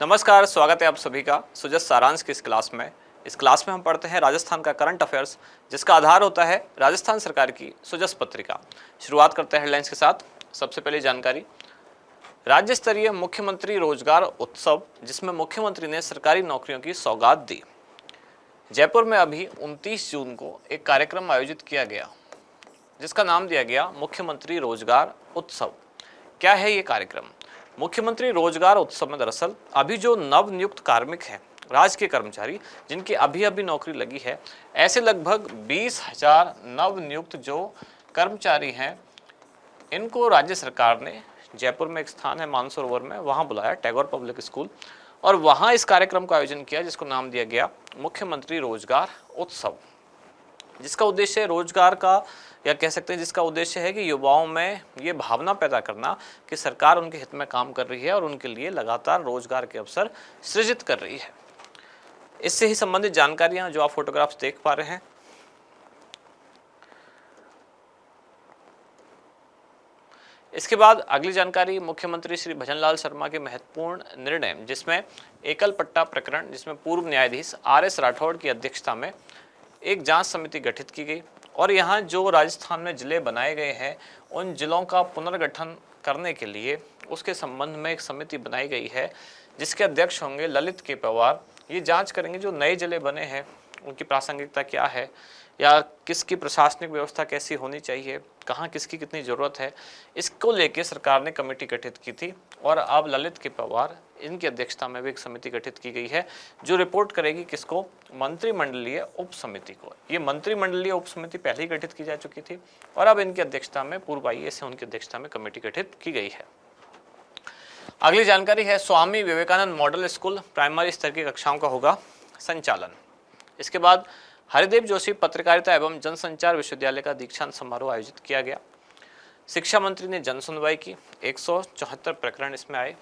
नमस्कार, स्वागत है आप सभी का सुजस सारांश की इस क्लास में। इस क्लास में हम पढ़ते हैं राजस्थान का करंट अफेयर्स, जिसका आधार होता है राजस्थान सरकार की सुजस पत्रिका। शुरुआत करते हैं हेडलाइंस के साथ। सबसे पहले जानकारी, राज्य स्तरीय मुख्यमंत्री रोजगार उत्सव, जिसमें मुख्यमंत्री ने सरकारी नौकरियों की सौगात दी। जयपुर में अभी 29 जून को एक कार्यक्रम आयोजित किया गया, जिसका नाम दिया गया मुख्यमंत्री रोजगार उत्सव। क्या है ये कार्यक्रम? मुख्यमंत्री रोजगार उत्सव में दरअसल अभी जो नव नियुक्त कार्मिक हैं, राजकीय कर्मचारी जिनकी अभी अभी नौकरी लगी है, ऐसे लगभग 20,000 नव नियुक्त जो कर्मचारी हैं, इनको राज्य सरकार ने जयपुर में एक स्थान है मानसरोवर में, वहां बुलाया, टैगोर पब्लिक स्कूल, और वहां इस कार्यक्रम का आयोजन किया जिसको नाम दिया गया मुख्यमंत्री रोजगार उत्सव, जिसका उद्देश्य रोजगार का, या कह सकते हैं जिसका उद्देश्य है कि युवाओं में ये भावना पैदा करना कि सरकार उनके हित में काम कर रही है और उनके लिए लगातार रोजगार के अवसर सृजित कर रही है। इससे ही संबंधित जानकारियां जो आप फोटोग्राफ्स देख पा रहे हैं। इसके बाद अगली जानकारी, मुख्यमंत्री श्री भजनलाल शर्मा के महत्वपूर्ण निर्णय, जिसमें एकल पट्टा प्रकरण, जिसमें पूर्व न्यायाधीश RS राठौड़ की अध्यक्षता में एक जांच समिति गठित की गई और यहाँ जो राजस्थान में जिले बनाए गए हैं, उन जिलों का पुनर्गठन करने के लिए उसके संबंध में एक समिति बनाई गई है, जिसके अध्यक्ष होंगे ललित के पवार। ये जांच करेंगे जो नए जिले बने हैं उनकी प्रासंगिकता क्या है, या किसकी प्रशासनिक व्यवस्था कैसी होनी चाहिए, कहाँ किसकी कितनी ज़रूरत है, इसको लेके सरकार ने कमेटी गठित की थी और अब ललित के पवार, इनकी अध्यक्षता में भी एक समिति गठित की गई है जो रिपोर्ट करेगी किसको? मंत्रिमंडलीय उप समिति को। ये मंत्रिमंडलीय उप समिति पहले ही गठित की जा चुकी थी और अब इनकी अध्यक्षता में पूर्व IAS है, उनकी अध्यक्षता में कमेटी गठित की गई है। अगली जानकारी है, Swami Vivekananda model school primary स्तर की कक्षाओं का होगा संचालन। इसके बाद हरिदेव जोशी पत्रकारिता एवं जनसंचार विश्वविद्यालय का दीक्षांत समारोह आयोजित किया गया। शिक्षा मंत्री ने जन सुनवाई की, 174 प्रकरण इसमें आए।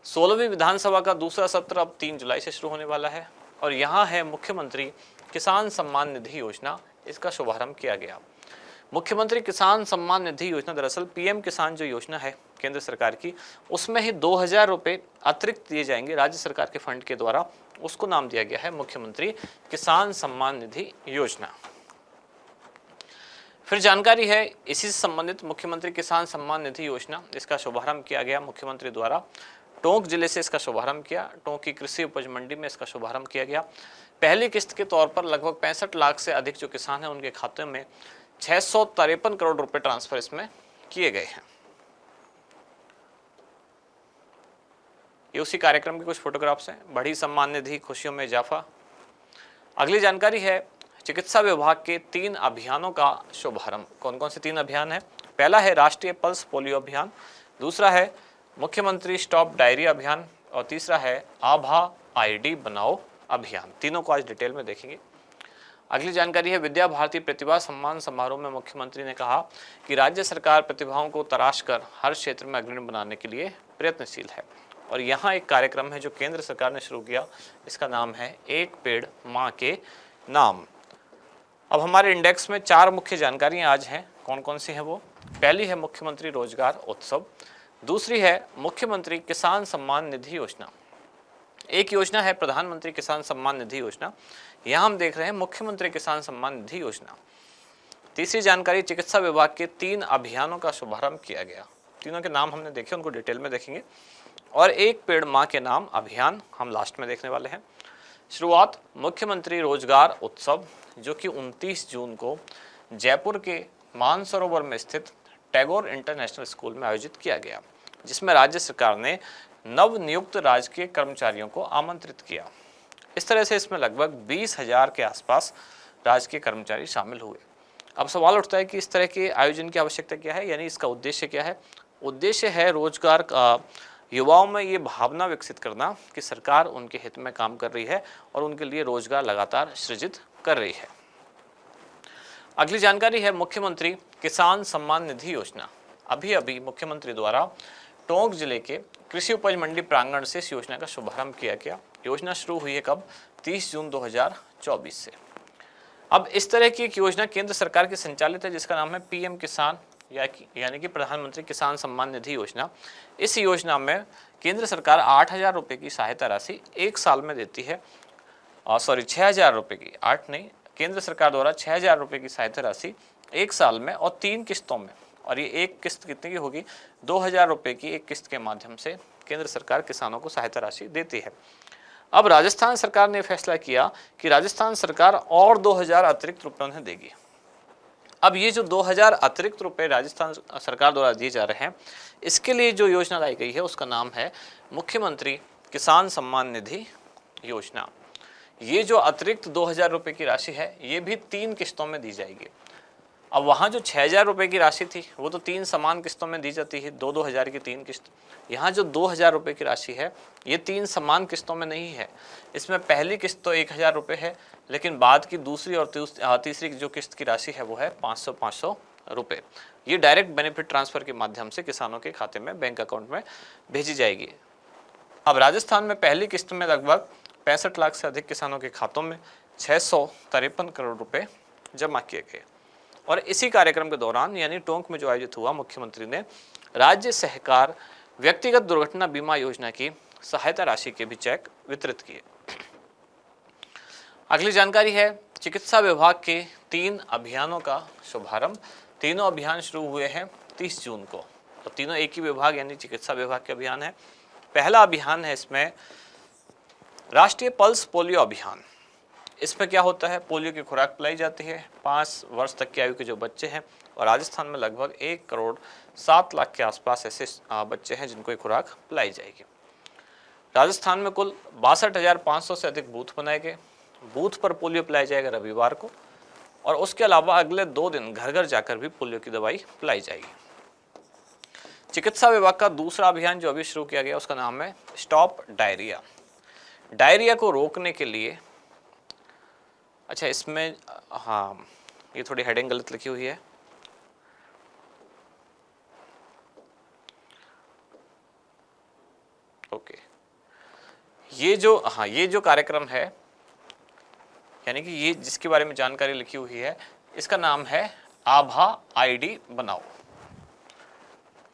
16वीं विधानसभा का दूसरा सत्र अब 3 जुलाई से शुरू होने वाला है और यहाँ है मुख्यमंत्री किसान सम्मान निधि योजना, इसका शुभारंभ किया गया। मुख्यमंत्री किसान सम्मान निधि योजना दरअसल PM किसान जो योजना है केंद्र सरकार की, उसमें ही 2,000 रुपये अतिरिक्त दिए जाएंगे राज्य सरकार के फंड के द्वारा, उसको नाम दिया गया है मुख्यमंत्री किसान सम्मान निधि योजना। फिर जानकारी है इसी से संबंधित, मुख्यमंत्री किसान सम्मान निधि योजना, इसका शुभारंभ किया गया मुख्यमंत्री द्वारा। टोंक जिले से इसका शुभारंभ किया, टोंक की कृषि उपज मंडी में इसका शुभारंभ किया गया। पहली किस्त के तौर पर लगभग 65 लाख से अधिक जो किसान हैं उनके खाते में 653 करोड़ रुपए ट्रांसफर इसमें किए गए हैं। ये उसी कार्यक्रम के कुछ फोटोग्राफ्स हैं। बढ़ी सम्मान निधि, खुशियों में इजाफा। अगली जानकारी है, चिकित्सा विभाग के 3 अभियानों का शुभारंभ। कौन कौन से 3 अभियान है? पहला है राष्ट्रीय पल्स पोलियो अभियान, दूसरा है मुख्यमंत्री स्टॉप डायरिया अभियान और तीसरा है आभा ID बनाओ अभियान। तीनों को आज डिटेल में देखेंगे। अगली जानकारी है, विद्या भारती प्रतिभा सम्मान समारोह में मुख्यमंत्री ने कहा कि राज्य सरकार प्रतिभाओं को तराश कर हर क्षेत्र में अग्रणी बनाने के लिए प्रयत्नशील है और यहाँ एक कार्यक्रम है जो केंद्र सरकार ने शुरू किया, इसका नाम है एक पेड़ माँ के नाम। अब हमारे इंडेक्स में 4 मुख्य जानकारियाँ आज हैं। कौन कौन सी हैं वो? पहली है मुख्यमंत्री रोजगार उत्सव, दूसरी है मुख्यमंत्री किसान सम्मान निधि योजना, एक योजना है प्रधानमंत्री किसान सम्मान निधि योजना, यहाँ हम देख रहे हैं मुख्यमंत्री किसान सम्मान निधि योजना। तीसरी जानकारी, चिकित्सा विभाग के 3 अभियानों का शुभारंभ किया गया। तीनों के नाम हमने देखे, उनको डिटेल में देखेंगे। और एक पेड़ माँ के नाम अभियान हम लास्ट में देखने वाले हैं। शुरुआत मुख्यमंत्री रोजगार उत्सव, जो कि 29 जून को जयपुर के मानसरोवर में स्थित टैगोर इंटरनेशनल स्कूल में आयोजित किया गया, जिसमें राज्य सरकार ने नव नियुक्त राजकीय कर्मचारियों को आमंत्रित किया। इस तरह से इसमें लगभग 20,000 के आसपास राजकीय कर्मचारी शामिल हुए। अब सवाल उठता है कि इस तरह के आयोजन की आवश्यकता क्या है, यानी इसका उद्देश्य क्या है? उद्देश्य है रोजगार का, युवाओं में ये भावना विकसित करना कि सरकार उनके हित में काम कर रही है और उनके लिए रोजगार लगातार सृजित कर रही है। अगली जानकारी है मुख्यमंत्री किसान सम्मान निधि योजना। अभी अभी मुख्यमंत्री द्वारा टोंक जिले के कृषि उपज मंडी प्रांगण से इस योजना का शुभारंभ किया गया। योजना शुरू हुई है कब? 30 जून 2024 से। अब इस तरह की एक योजना केंद्र सरकार की संचालित है जिसका नाम है PM किसान यानी कि प्रधानमंत्री किसान सम्मान निधि योजना। इस योजना में केंद्र सरकार 8,000 रुपये की सहायता राशि एक साल में देती है। 6,000 रुपये की, 8 नहीं, केंद्र सरकार द्वारा 6,000 रुपये की सहायता राशि एक साल में और 3 किस्तों में। और ये एक किस्त कितने की होगी? 2,000 रुपये की एक किस्त के माध्यम से केंद्र सरकार किसानों को सहायता राशि देती है। अब राजस्थान सरकार ने फैसला किया कि राजस्थान सरकार और 2,000 अतिरिक्त रुपये उन्हें देगी। अब ये जो 2,000 अतिरिक्त रुपये राजस्थान सरकार द्वारा दिए जा रहे हैं, इसके लिए जो योजना लाई गई है उसका नाम है मुख्यमंत्री किसान सम्मान निधि योजना। ये जो अतिरिक्त 2,000 रुपये की राशि है ये भी 3 किस्तों में दी जाएगी। अब वहाँ जो 6,000 रुपये की राशि थी वो तो 3 समान किस्तों में दी जाती है, 2-2 हज़ार की 3 किस्त। यहाँ जो 2,000 रुपये की राशि है ये 3 समान किस्तों में नहीं है। इसमें पहली किस्त तो 1,000 रुपये है, लेकिन बाद की दूसरी और तीसरी जो किस्त की राशि है वो है 500 रुपये। ये डायरेक्ट बेनिफिट ट्रांसफ़र के माध्यम से किसानों के खाते में, बैंक अकाउंट में भेजी जाएगी। अब राजस्थान में पहली किस्त में लगभग 65 लाख से अधिक किसानों के खातों में 653 करोड़ रुपए जमा किए गए। और इसी कार्यक्रम के दौरान यानी टोंक में जो आयोजित हुआ, मुख्यमंत्री ने राज्य सहकार व्यक्तिगत दुर्घटना बीमा योजना की सहायता राशि के भी चेक वितरित किए। अगली जानकारी है चिकित्सा विभाग के 3 अभियानों का शुभारंभ। तीनों अभियान शुरू हुए हैं 30 जून को, तो तीनों एक ही विभाग यानी चिकित्सा विभाग के अभियान है। पहला अभियान है इसमें राष्ट्रीय पल्स पोलियो अभियान। इसमें क्या होता है, पोलियो की खुराक पिलाई जाती है 5 वर्ष तक की आयु के जो बच्चे हैं, और राजस्थान में लगभग 1 करोड़ 7 लाख के आसपास ऐसे बच्चे हैं जिनको ये खुराक पिलाई जाएगी। राजस्थान में कुल 62,500 से अधिक बूथ बनाए गए। बूथ पर पोलियो पिलाया जाएगा रविवार को, और उसके अलावा अगले 2 दिन घर घर जाकर भी पोलियो की दवाई पिलाई जाएगी। चिकित्सा विभाग का दूसरा अभियान जो अभी शुरू किया गया उसका नाम है स्टॉप डायरिया। डायरिया को रोकने के लिए, अच्छा इसमें हाँ ये थोड़ी हेडिंग गलत लिखी हुई है, ओके। ये जो कार्यक्रम है यानी कि ये जिसके बारे में जानकारी लिखी हुई है इसका नाम है आभा आईडी बनाओ।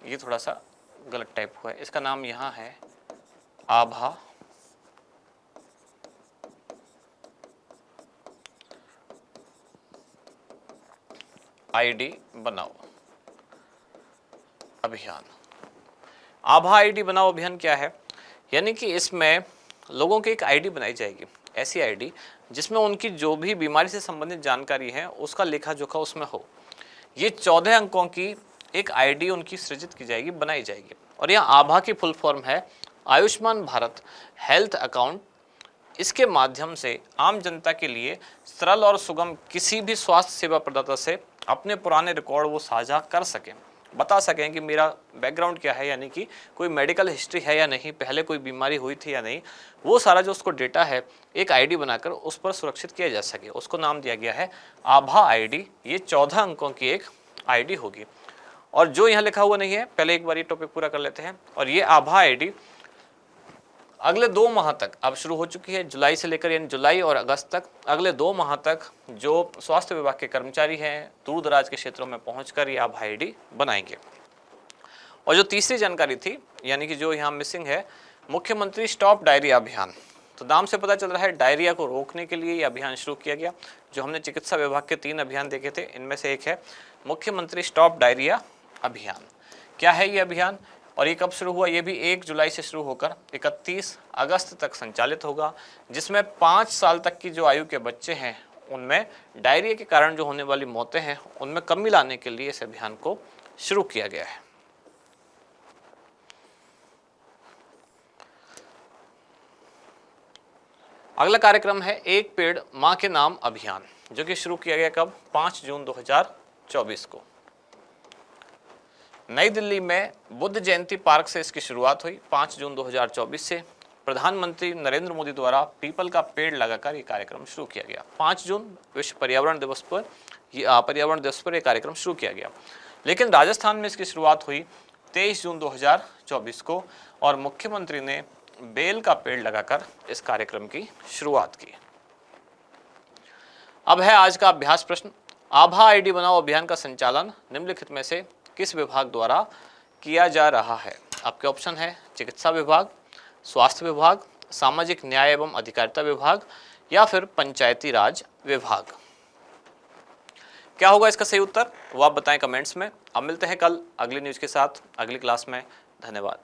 ये थोड़ा सा गलत टाइप हुआ है, इसका नाम यहाँ है आभा आईडी बनाओ अभियान। आभा आईडी बनाओ अभियान क्या है, यानी कि इसमें लोगों की एक आईडी बनाई जाएगी, ऐसी आईडी जिसमें उनकी जो भी बीमारी से संबंधित जानकारी है उसका लेखा जोखा उसमें हो। ये 14 अंकों की एक आईडी उनकी सृजित की जाएगी, बनाई जाएगी। और यहाँ आभा की फुल फॉर्म है आयुष्मान भारत हेल्थ अकाउंट। इसके माध्यम से आम जनता के लिए सरल और सुगम किसी भी स्वास्थ्य सेवा प्रदाता से अपने पुराने रिकॉर्ड वो साझा कर सकें, बता सकें कि मेरा बैकग्राउंड क्या है, यानी कि कोई मेडिकल हिस्ट्री है या नहीं, पहले कोई बीमारी हुई थी या नहीं, वो सारा जो उसको डेटा है एक आईडी बनाकर उस पर सुरक्षित किया जा सके। उसको नाम दिया गया है आभा आईडी। ये 14 अंकों की एक आईडी होगी। और जो यहाँ लिखा हुआ नहीं है, पहले एक बार ये टॉपिक पूरा कर लेते हैं। और ये आभा आईडी अगले 2 माह तक अब शुरू हो चुकी है, जुलाई से लेकर, यानी जुलाई और अगस्त तक, अगले 2 माह तक जो स्वास्थ्य विभाग के कर्मचारी हैं दूर दराज के क्षेत्रों में पहुंचकर ये आभा आईडी बनाएंगे। और जो तीसरी जानकारी थी, यानी कि जो यहाँ मिसिंग है, मुख्यमंत्री स्टॉप डायरिया अभियान। तो नाम से पता चल रहा है डायरिया को रोकने के लिए ये अभियान शुरू किया गया। जो हमने चिकित्सा विभाग के 3 अभियान देखे थे, इनमें से एक है मुख्यमंत्री स्टॉप डायरिया अभियान। क्या है ये अभियान और ये कब शुरू हुआ? ये भी 1 जुलाई से शुरू होकर 31 अगस्त तक संचालित होगा, जिसमें 5 साल तक की जो आयु के बच्चे हैं उनमें डायरिया के कारण जो होने वाली मौतें हैं उनमें कमी लाने के लिए इस अभियान को शुरू किया गया है। अगला कार्यक्रम है एक पेड़ मां के नाम अभियान, जो कि शुरू किया गया कब? 5 जून 2024 को। नई दिल्ली में बुद्ध जयंती पार्क से इसकी शुरुआत हुई 5 जून 2024 से। प्रधानमंत्री नरेंद्र मोदी द्वारा पीपल का पेड़ लगाकर ये कार्यक्रम शुरू किया गया। 5 जून विश्व पर्यावरण दिवस पर ये कार्यक्रम शुरू किया गया। लेकिन राजस्थान में इसकी शुरुआत हुई 23 जून 2024 को और मुख्यमंत्री ने बेल का पेड़ लगाकर इस कार्यक्रम की शुरुआत की। अब है आज का अभ्यास प्रश्न। आभा आईडी बनाओ अभियान का संचालन निम्नलिखित में से किस विभाग द्वारा किया जा रहा है? आपके ऑप्शन है चिकित्सा विभाग, स्वास्थ्य विभाग, सामाजिक न्याय एवं अधिकारिता विभाग या फिर पंचायती राज विभाग। क्या होगा इसका सही उत्तर वो आप बताएं कमेंट्स में। अब मिलते हैं कल अगली न्यूज़ के साथ अगली क्लास में। धन्यवाद।